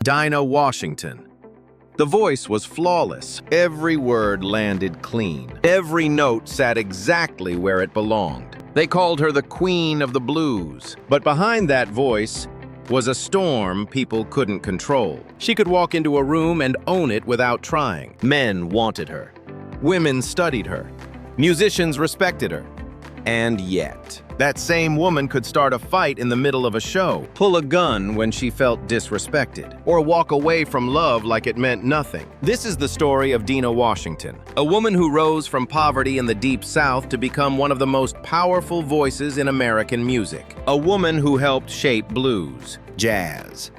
Dina Washington. The voice was flawless. Every word landed clean. Every note sat exactly where it belonged. They called her the Queen of the Blues. But behind that voice was a storm people couldn't control. She could walk into a room and own it without trying. Men wanted her. Women studied her. Musicians respected her. And yet, that same woman could start a fight in the middle of a show, pull a gun when she felt disrespected, or walk away from love like it meant nothing. This is the story of Dina Washington, a woman who rose from poverty in the Deep South to become one of the most powerful voices in American music. A woman who helped shape blues, jazz,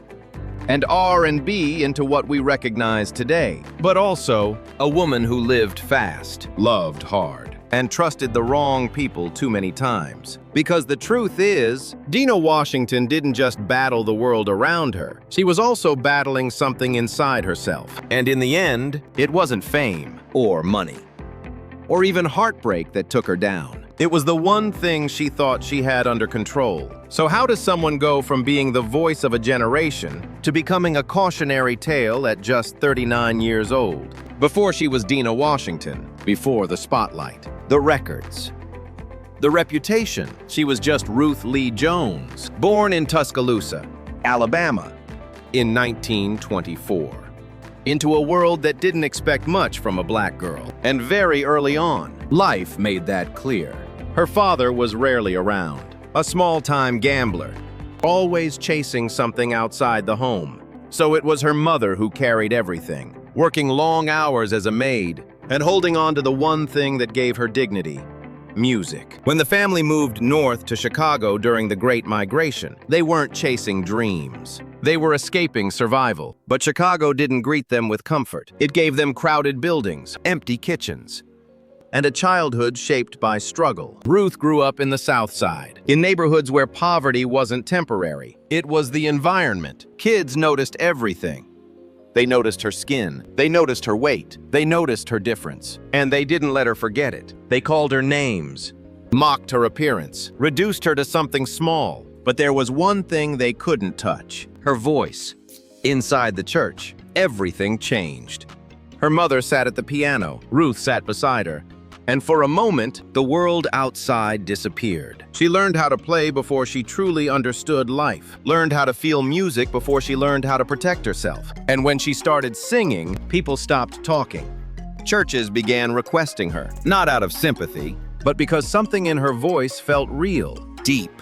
and R&B into what we recognize today. But also, a woman who lived fast, loved hard, and trusted the wrong people too many times. Because the truth is, Dina Washington didn't just battle the world around her. She was also battling something inside herself. And in the end, it wasn't fame, or money, or even heartbreak that took her down. It was the one thing she thought she had under control. So how does someone go from being the voice of a generation to becoming a cautionary tale at just 39 years old? Before she was Dina Washington, before the spotlight, the records, the reputation, she was just Ruth Lee Jones, born in Tuscaloosa, Alabama, in 1924. Into a world that didn't expect much from a black girl. And very early on, life made that clear. Her father was rarely around, a small-time gambler, always chasing something outside the home. So it was her mother who carried everything, working long hours as a maid, and holding on to the one thing that gave her dignity: music. When the family moved north to Chicago during the Great Migration, they weren't chasing dreams. They were escaping survival. But Chicago didn't greet them with comfort. It gave them crowded buildings, empty kitchens, and a childhood shaped by struggle. Ruth grew up in the South Side, in neighborhoods where poverty wasn't temporary. It was the environment. Kids noticed everything. They noticed her skin, they noticed her weight, they noticed her difference. And they didn't let her forget it. They called her names, mocked her appearance, reduced her to something small. But there was one thing they couldn't touch: her voice. Inside the church, everything changed. Her mother sat at the piano, Ruth sat beside her, and for a moment, the world outside disappeared. She learned how to play before she truly understood life, learned how to feel music before she learned how to protect herself. And when she started singing, people stopped talking. Churches began requesting her, not out of sympathy, but because something in her voice felt real, deep,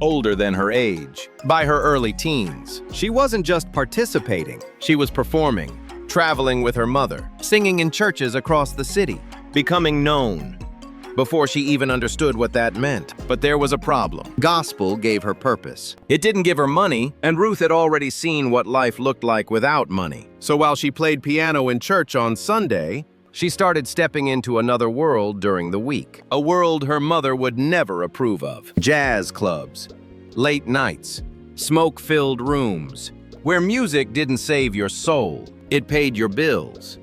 older than her age. By her early teens, she wasn't just participating, she was performing, traveling with her mother, singing in churches across the city, becoming known, before she even understood what that meant. But there was a problem. Gospel gave her purpose. It didn't give her money, and Ruth had already seen what life looked like without money. So while she played piano in church on Sunday, she started stepping into another world during the week. A world her mother would never approve of. Jazz clubs, late nights, smoke-filled rooms, where music didn't save your soul, it paid your bills.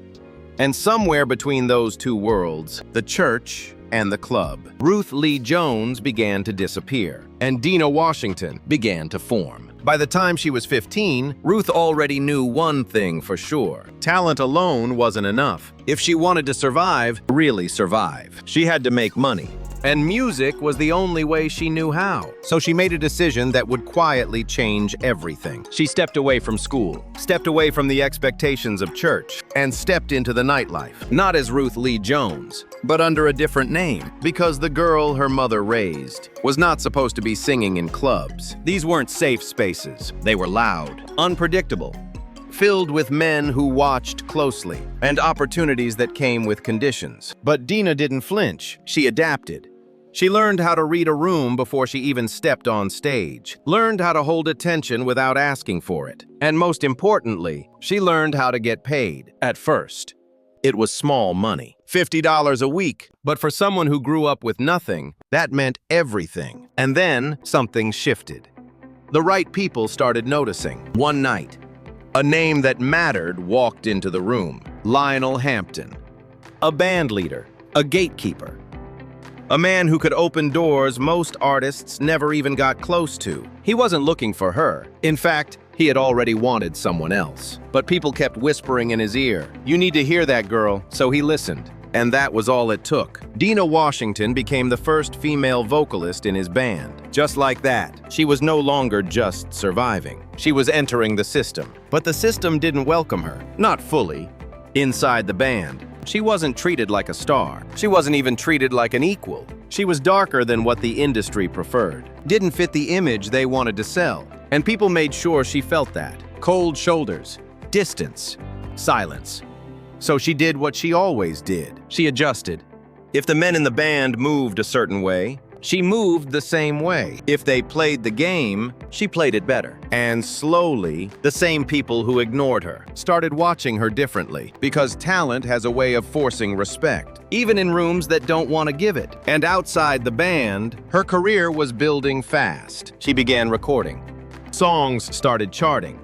And somewhere between those two worlds, the church and the club, Ruth Lee Jones began to disappear, and Dina Washington began to form. By the time she was 15, Ruth already knew one thing for sure: talent alone wasn't enough. If she wanted to survive, really survive, she had to make money. And music was the only way she knew how. So she made a decision that would quietly change everything. She stepped away from school, stepped away from the expectations of church, and stepped into the nightlife. Not as Ruth Lee Jones, but under a different name. Because the girl her mother raised was not supposed to be singing in clubs. These weren't safe spaces. They were loud, unpredictable, filled with men who watched closely, and opportunities that came with conditions. But Dina didn't flinch. She adapted. She learned how to read a room before she even stepped on stage, learned how to hold attention without asking for it. And most importantly, she learned how to get paid. At first, it was small money, $50 a week. But for someone who grew up with nothing, that meant everything. And then something shifted. The right people started noticing. One night, a name that mattered walked into the room: Lionel Hampton, a band leader, a gatekeeper, A man who could open doors most artists never even got close to. He wasn't looking for her. In fact, he had already wanted someone else. But people kept whispering in his ear, "You need to hear that girl," so he listened. And that was all it took. Dina Washington became the first female vocalist in his band. Just like that, she was no longer just surviving. She was entering the system. But the system didn't welcome her. Not fully. Inside the band, she wasn't treated like a star. She wasn't even treated like an equal. She was darker than what the industry preferred. Didn't fit the image they wanted to sell. And people made sure she felt that. Cold shoulders, distance, silence. So she did what she always did. She adjusted. If the men in the band moved a certain way, she moved the same way. If they played the game, she played it better. And slowly, the same people who ignored her started watching her differently, because talent has a way of forcing respect, even in rooms that don't want to give it. And outside the band, her career was building fast. She began recording. Songs started charting.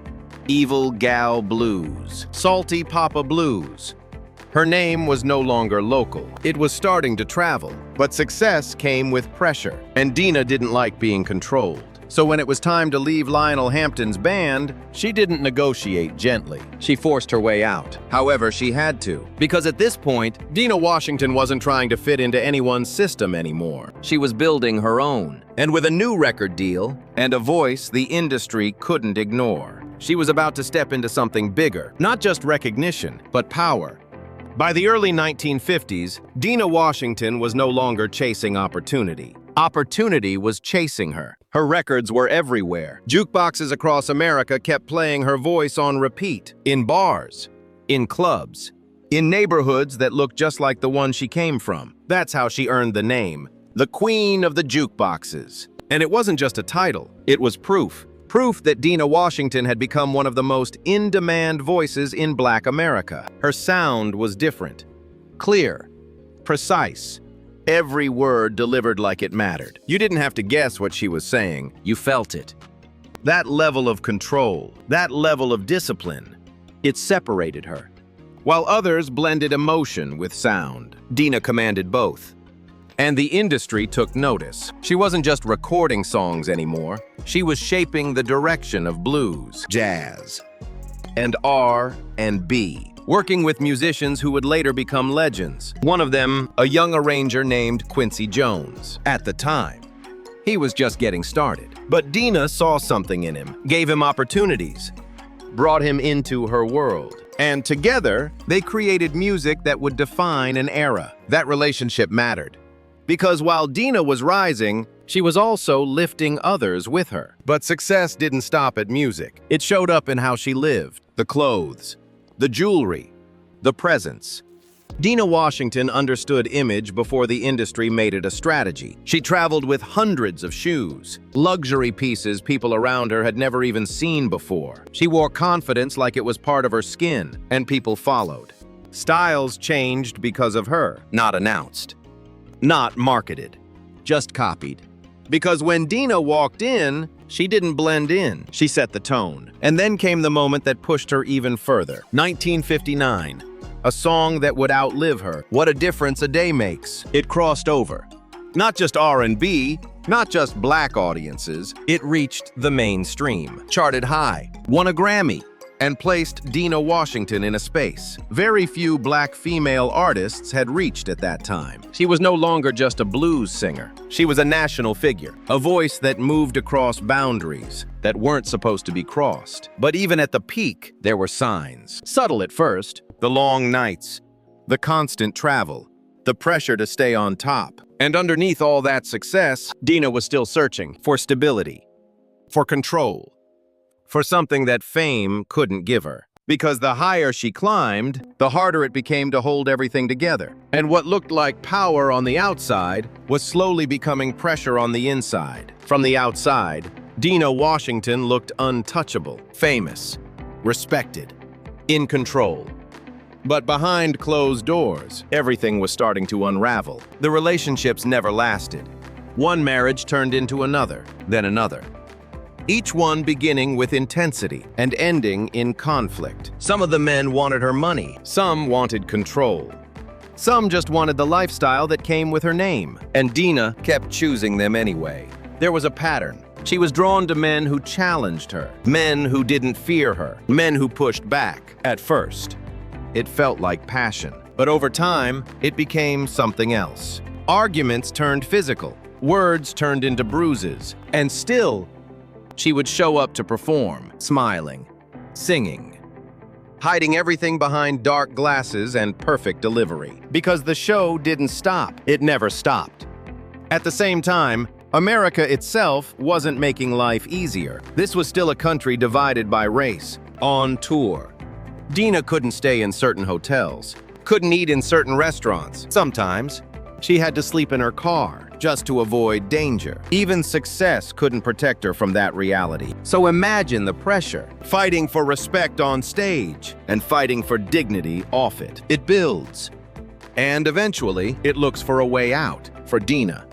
Evil Gal Blues, Salty Papa Blues. Her name was no longer local. It was starting to travel. But success came with pressure, and Dina didn't like being controlled. So when it was time to leave Lionel Hampton's band, she didn't negotiate gently. She forced her way out. However, she had to. Because at this point, Dina Washington wasn't trying to fit into anyone's system anymore. She was building her own. And with a new record deal, and a voice the industry couldn't ignore. She was about to step into something bigger, not just recognition, but power. By the early 1950s, Dina Washington was no longer chasing opportunity. Opportunity was chasing her. Her records were everywhere. Jukeboxes across America kept playing her voice on repeat, in bars, in clubs, in neighborhoods that looked just like the one she came from. That's how she earned the name, the Queen of the Jukeboxes. And it wasn't just a title, it was proof. Proof that Dina Washington had become one of the most in-demand voices in Black America. Her sound was different. Clear. Precise. Every word delivered like it mattered. You didn't have to guess what she was saying. You felt it. That level of control, that level of discipline, it separated her. While others blended emotion with sound, Dina commanded both. And the industry took notice. She wasn't just recording songs anymore. She was shaping the direction of blues, jazz, and R&B, working with musicians who would later become legends. One of them, a young arranger named Quincy Jones. At the time, he was just getting started. But Dina saw something in him, gave him opportunities, brought him into her world. And together, they created music that would define an era. That relationship mattered. Because while Dina was rising, she was also lifting others with her. But success didn't stop at music. It showed up in how she lived, the clothes, the jewelry, the presence. Dina Washington understood image before the industry made it a strategy. She traveled with hundreds of shoes, luxury pieces people around her had never even seen before. She wore confidence like it was part of her skin, and people followed. Styles changed because of her, not announced. Not marketed, just copied. Because when Dina walked in, she didn't blend in, she set the tone. And then came the moment that pushed her even further. 1959, a song that would outlive her. What a difference a day makes. It crossed over. Not just R&B, not just Black audiences, it reached the mainstream, charted high, won a Grammy, and placed Dina Washington in a space very few Black female artists had reached at that time. She was no longer just a blues singer. She was a national figure, a voice that moved across boundaries that weren't supposed to be crossed. But even at the peak, there were signs. Subtle at first, the long nights, the constant travel, the pressure to stay on top. And underneath all that success, Dina was still searching for stability, for control, for something that fame couldn't give her. Because the higher she climbed, the harder it became to hold everything together. And what looked like power on the outside was slowly becoming pressure on the inside. From the outside, Dina Washington looked untouchable, famous, respected, in control. But behind closed doors, everything was starting to unravel. The relationships never lasted. One marriage turned into another, then another. Each one beginning with intensity and ending in conflict. Some of the men wanted her money. Some wanted control. Some just wanted the lifestyle that came with her name, and Dina kept choosing them anyway. There was a pattern. She was drawn to men who challenged her, men who didn't fear her, men who pushed back. At first, it felt like passion, but over time, it became something else. Arguments turned physical, words turned into bruises, and still, she would show up to perform, smiling, singing, hiding everything behind dark glasses and perfect delivery. Because the show didn't stop. It never stopped. At the same time, America itself wasn't making life easier. This was still a country divided by race, on tour. Dina couldn't stay in certain hotels, couldn't eat in certain restaurants. Sometimes, she had to sleep in her car just to avoid danger. Even success couldn't protect her from that reality. So imagine the pressure, fighting for respect on stage and fighting for dignity off it. It builds. And eventually, it looks for a way out for Dina.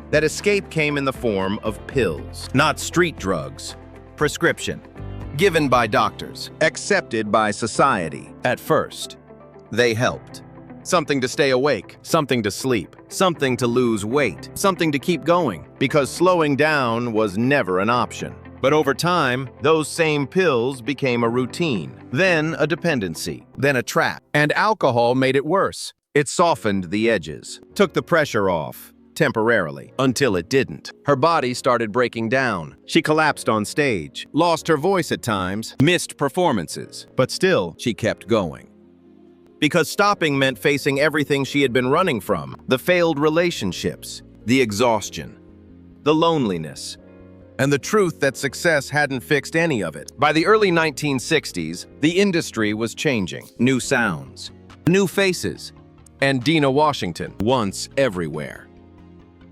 That escape came in the form of pills, not street drugs, prescription, given by doctors, accepted by society. At first, they helped. Something to stay awake, something to sleep, something to lose weight, something to keep going, because slowing down was never an option. But over time, those same pills became a routine, then a dependency, then a trap. And alcohol made it worse. It softened the edges, took the pressure off, temporarily, until it didn't. Her body started breaking down. She collapsed on stage, lost her voice at times, missed performances, but still, she kept going. Because stopping meant facing everything she had been running from, the failed relationships, the exhaustion, the loneliness, and the truth that success hadn't fixed any of it. By the early 1960s, the industry was changing. New sounds, new faces, and Dina Washington, once everywhere,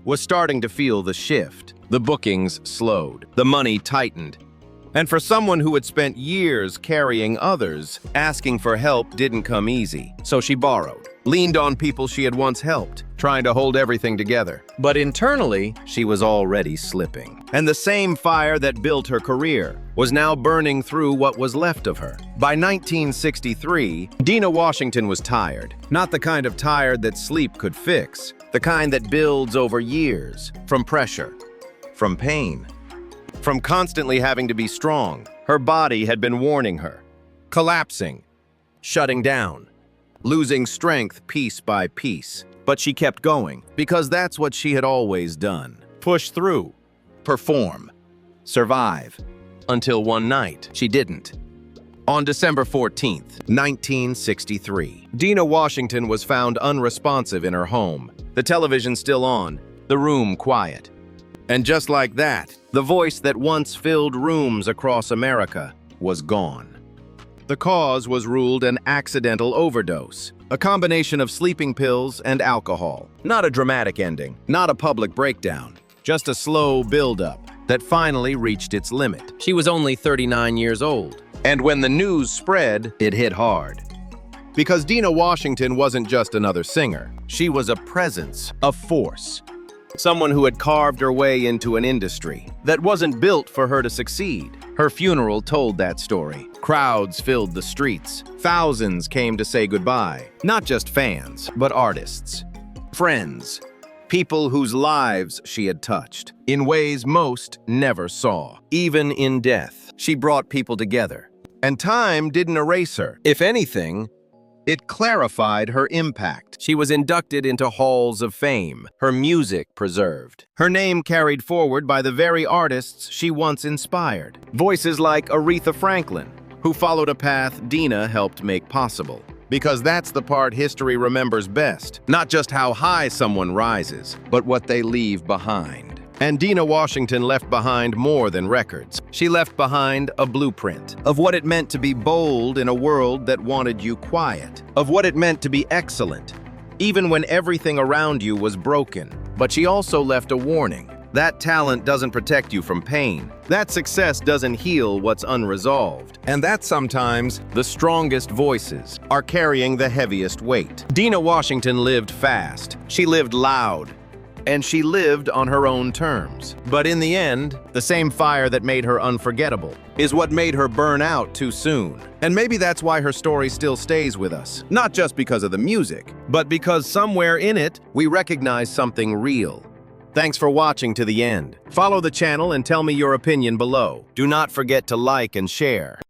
was starting to feel the shift. The bookings slowed, the money tightened, and for someone who had spent years carrying others, asking for help didn't come easy. So she borrowed, leaned on people she had once helped, trying to hold everything together. But internally, she was already slipping. And the same fire that built her career was now burning through what was left of her. By 1963, Dina Washington was tired. Not the kind of tired that sleep could fix, the kind that builds over years, from pressure, from pain, from constantly having to be strong. Her body had been warning her, collapsing, shutting down, losing strength piece by piece. But she kept going, because that's what she had always done. Push through, perform, survive, until one night she didn't. On December 14th, 1963, Dina Washington was found unresponsive in her home, the television still on, the room quiet. And just like that, the voice that once filled rooms across America was gone. The cause was ruled an accidental overdose, a combination of sleeping pills and alcohol. Not a dramatic ending, not a public breakdown, just a slow buildup that finally reached its limit. She was only 39 years old. And when the news spread, it hit hard. Because Dina Washington wasn't just another singer. She was a presence, a force. Someone who had carved her way into an industry that wasn't built for her to succeed. Her funeral told that story. Crowds filled the streets. Thousands came to say goodbye. Not just fans, but artists, friends, people whose lives she had touched in ways most never saw. Even in death, she brought people together. And time didn't erase her. If anything, it clarified her impact. She was inducted into halls of fame, her music preserved, her name carried forward by the very artists she once inspired. Voices like Aretha Franklin, who followed a path Dina helped make possible. Because that's the part history remembers best. Not just how high someone rises, but what they leave behind. And Dina Washington left behind more than records. She left behind a blueprint of what it meant to be bold in a world that wanted you quiet, of what it meant to be excellent, even when everything around you was broken. But she also left a warning. That talent doesn't protect you from pain. That success doesn't heal what's unresolved. And that sometimes the strongest voices are carrying the heaviest weight. Dina Washington lived fast. She lived loud. and she lived on her own terms. But in the end, the same fire that made her unforgettable is what made her burn out too soon. And maybe that's why her story still stays with us, not just because of the music, but because somewhere in it, we recognize something real. Thanks for watching to the end. Follow the channel and tell me your opinion below. Do not forget to like and share.